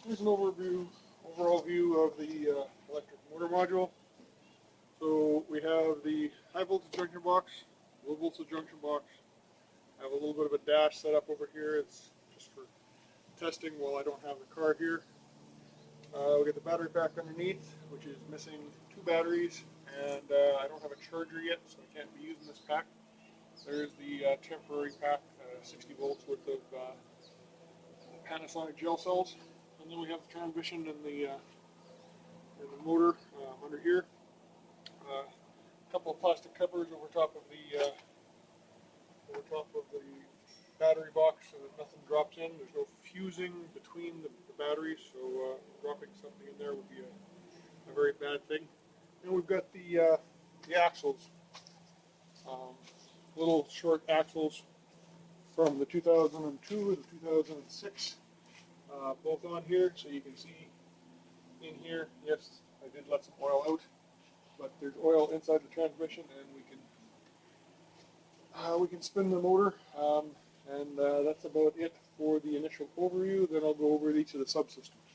Here's an overall view of the electric motor module. So we have the high voltage junction box, low voltage junction box. I have a little bit of a dash set up over here. It's just for testing while I don't have the car here. We get the battery pack underneath, which is missing 2 batteries, and I don't have a charger yet, so I can't be using this pack. There's the temporary pack, 60 volts worth of Panasonic gel cells, and then we have the transmission and the motor under here. A couple of plastic covers over top of the battery box so that nothing drops in. There's no fusing between the batteries, so dropping something in there would be a very bad thing. And we've got the axles, little short axles from the 2002 and the 2006, both on here, so you can see in here. Yes, I did let some oil out, but there's oil inside the transmission, and we can spin the motor. And that's about it for the initial overview. Then I'll go over each of the subsystems.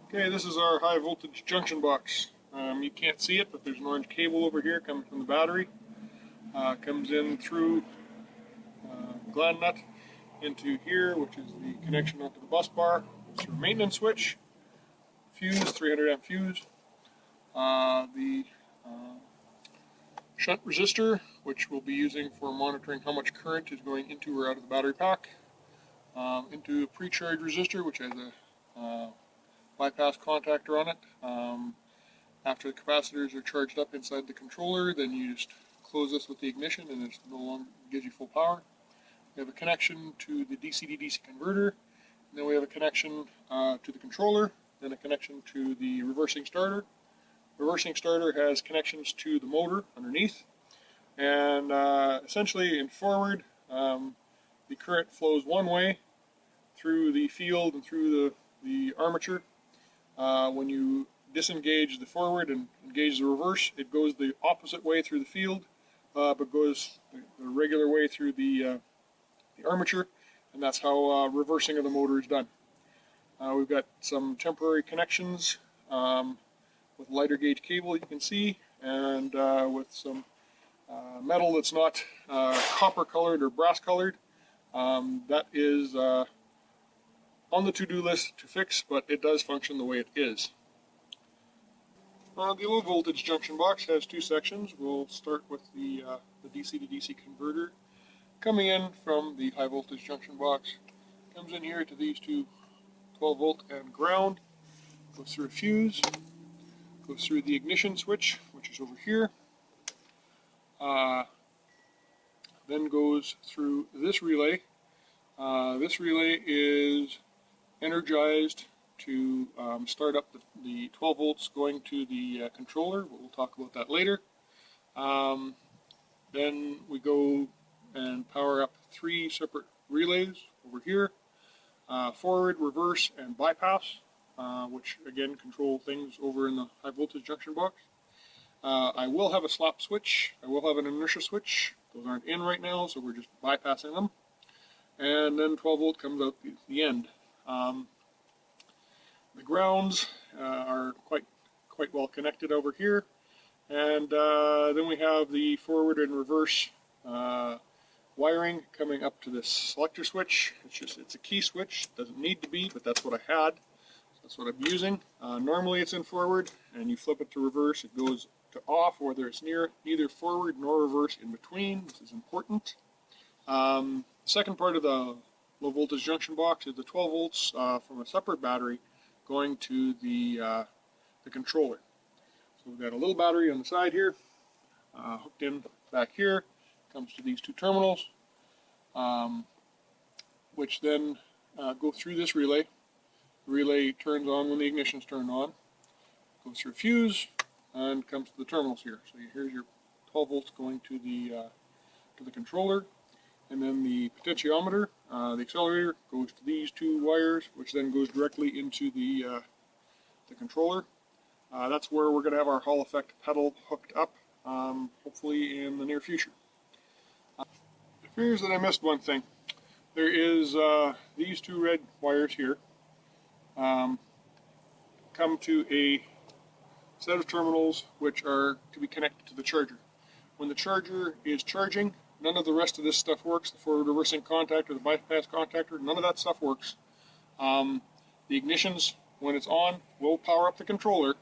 Okay, this is our high voltage junction box. You can't see it, but there's an orange cable over here coming from the battery. Comes in through gland nut into here, which is the connection onto the bus bar. It's your maintenance switch, fuse, 300 amp fuse. The shunt resistor, which we'll be using for monitoring how much current is going into or out of the battery pack. Into a pre-charge resistor, which has a bypass contactor on it. After the capacitors are charged up inside the controller, then you just close this with the ignition and it no longer gives you full power. We have a connection to the DC to DC converter, and then we have a connection to the controller, then a connection to the reversing starter. Reversing starter has connections to the motor underneath, and essentially in forward, the current flows one way through the field and through the armature. When you disengage the forward and engage the reverse, it goes the opposite way through the field, but goes the regular way through the armature, and that's how reversing of the motor is done. We've got some temporary connections with lighter gauge cable, you can see, and with some metal that's not copper colored or brass colored. That is on the to-do list to fix, but it does function the way it is. The low voltage junction box has 2 sections. We'll start with the DC to DC converter coming in from the high voltage junction box. Comes in here to these 2 12 volt and ground, goes through a fuse, goes through the ignition switch, which is over here, then goes through this relay. This relay is energized to start up the 12 volts going to the controller. We'll talk about that later. Then we go and power up 3 separate relays over here, forward, reverse, and bypass, which again control things over in the high voltage junction box. I will have a slap switch. I will have an inertia switch. Those aren't in right now, so we're just bypassing them. And then 12 volt comes out the end. The grounds are quite well connected over here, and then we have the forward and reverse wiring coming up to this selector switch. It's a key switch. It doesn't need to be, but that's what I had. So that's what I'm using. Normally it's in forward, and you flip it to reverse. It goes to off, whether it's neither forward nor reverse in between. This is important. The second part of the low voltage junction box is the 12 volts from a separate battery going to the controller. So we've got a little battery on the side here, hooked in back here, comes to these 2 terminals, which then go through this relay. The relay turns on when the ignition's turned on, goes through a fuse, and comes to the terminals here. So here's your 12 volts going to the controller, and then the potentiometer, the accelerator, goes to these 2 wires, which then goes directly into the controller. That's where we're going to have our Hall effect pedal hooked up, hopefully in the near future. It appears that I missed one thing. There is these 2 red wires here, come to a set of terminals which are to be connected to the charger. When the charger is charging, none of the rest of this stuff works. The forward reversing contactor, the bypass contactor, none of that stuff works. The ignitions, when it's on, will power up the controller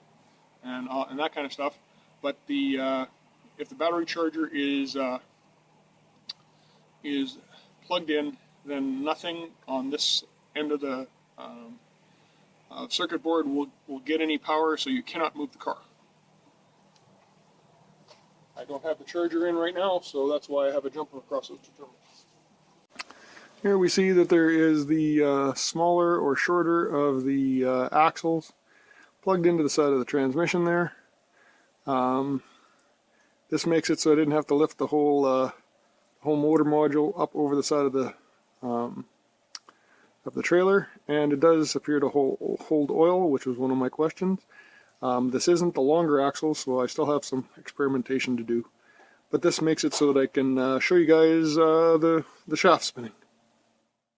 and that kind of stuff. But if the battery charger is plugged in, then nothing on this end of the circuit board will get any power, so you cannot move the car. I don't have the charger in right now, so that's why I have a jumper across those two terminals. Here we see that there is the smaller or shorter of the axles plugged into the side of the transmission there. This makes it so I didn't have to lift the whole motor module up over the side of the trailer, and it does appear to hold oil, which was one of my questions. This isn't the longer axle, so I still have some experimentation to do. But this makes it so that I can show you guys the shaft spinning.